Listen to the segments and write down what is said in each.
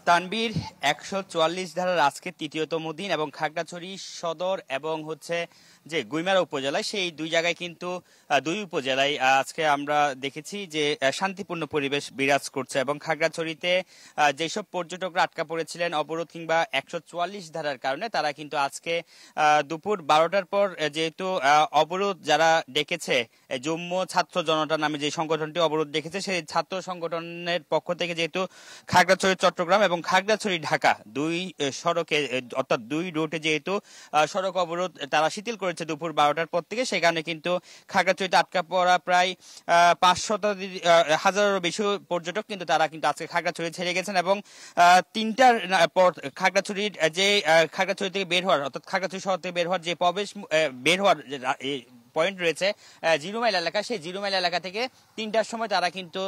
তানবীর ১৪৪ ধারার আজকে তৃতীয়তম দিন এবং খাগড়াছড়ি সদর এবং হচ্ছে যে গুইমারা উপজেলায় সেই দুই জায়গায় কিন্তু দুই উপজেলায় আজকে আমরা দেখেছি যে শান্তিপূর্ণ পরিবেশ বিরাজ করছে এবং খাগড়াছড়িতে যেসব পর্যটকরা আটকা পড়েছিলেন অবরোধ কিংবা ১৪৪ ধারার কারণে তারা কিন্তু আজকে দুপুর ১২টার পর যেহেতু অবরোধ যারা ডেকেছে যুগ্ম ছাত্র জনতা নামে যে সংগঠনটি অবরোধ ডেকেছে সেই ছাত্র সংগঠনের পক্ষ থেকে যেহেতু খাগড়াছড়ি চট্টগ্রাম এবং খাগড়াছড়ি ঢাকা দুই সড়কে অর্থাৎ দুই রুটে যেহেতু সড়ক অবরোধ তারা শিথিল করেছে দুপুর ১২টার পর থেকে, সেখানে কিন্তু খাগড়াছড়িতে আটকা পড়া প্রায় ৫০০ হাজারেরও বেশি পর্যটক কিন্তু তারা কিন্তু আজকে খাগড়াছড়ি ছেড়ে গেছেন এবং ৩টার পর খাগড়াছড়ির যে খাগড়াছড়ি থেকে বের হওয়ার অর্থাৎ খাগড়াছড়ি শহর থেকে বের হওয়ার যে প্রবেশ বের হওয়ার পয়েন্ট রয়েছে জিরো মাইল এলাকা, সেই জিরো মাইল এলাকা থেকে ৩টার সময় তারা কিন্তু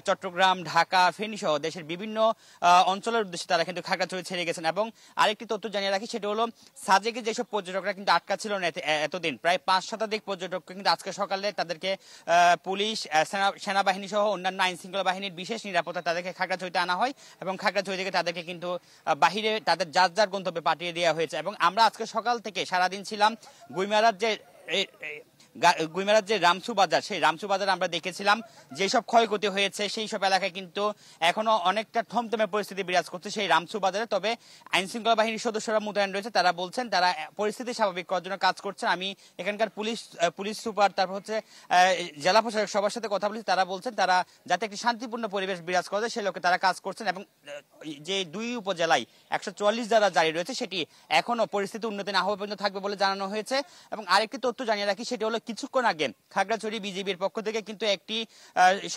চট্টগ্রাম, ঢাকা, ফেনী সহ দেশের বিভিন্ন অঞ্চলের উদ্দেশ্যে তারা কিন্তু খাগড়াছড়ি ছেড়ে গেছেন। এবং আরেকটি তথ্য জানিয়ে রাখি, সেটা হলো সাজেকে যেসব পর্যটকরা কিন্তু আটকা ছিল না এতদিন, প্রায় ৫ শতাধিক পর্যটককে কিন্তু আজকে সকালে তাদেরকে পুলিশ, সেনাবাহিনী সহ অন্যান্য আইন শৃঙ্খলা বাহিনীর বিশেষ নিরাপত্তা তাদেরকে খাগড়াছড়িতে আনা হয় এবং খাগড়াছড়ি থেকে তাদেরকে কিন্তু বাহিরে তাদের যার যার গন্তব্যে পাঠিয়ে দেওয়া হয়েছে। এবং আমরা আজকে সকাল থেকে সারাদিন ছিলাম গুইমারার যে রামসু বাজার, সেই রামসু বাজার আমরা দেখেছিলাম যেসব ক্ষয়ক্ষতি হয়েছে সেই সব এলাকায় কিন্তু এখনো অনেকটা থমথমে পরিস্থিতি বিরাজ করছে সেই রামসু বাজারে। তবে আইন শৃঙ্খলা বাহিনীর সদস্যরা মোতায়েন রয়েছে, তারা বলছেন তারা পরিস্থিতি স্বাভাবিক করার জন্য কাজ করছেন। আমি এখানকার পুলিশ সুপার তারপর হচ্ছে জেলা প্রশাসক সবার সাথে কথা বলেছি, তারা বলছেন তারা যাতে একটি শান্তিপূর্ণ পরিবেশ বিরাজ করা যায় সেই লক্ষ্যে তারা কাজ করছেন এবং যে দুই উপজেলায় ১৪৪ ধারা জারি রয়েছে সেটি এখনো পরিস্থিতি উন্নতি না হওয়া পর্যন্ত থাকবে বলে জানানো হয়েছে। এবং আরেকটি তথ্য জানিয়ে রাখি, সেটি হলো কিছুক্ষণ আগে খাগড়াছড়ি বিজিবির পক্ষ থেকে কিন্তু একটি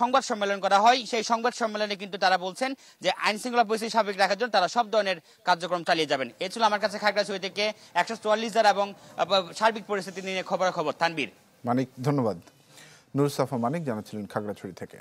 সংবাদ সম্মেলন করা হয়। সেই সংবাদ সম্মেলনে কিন্তু তারা বলছেন যে আইন শৃঙ্খলা পরিস্থিতি স্বাভাবিক রাখার জন্য তারা সব ধরনের কার্যক্রম চালিয়ে যাবেন। এ ছিল আমার কাছে খাগড়াছড়ি থেকে ১৪৪ ধারা এবং সার্বিক পরিস্থিতি নিয়ে খবরাখবর। তানবীর, মানিক, ধন্যবাদ। নুরুস সাফা মানিক জানাচ্ছিলেন খাগড়াছড়ি থেকে।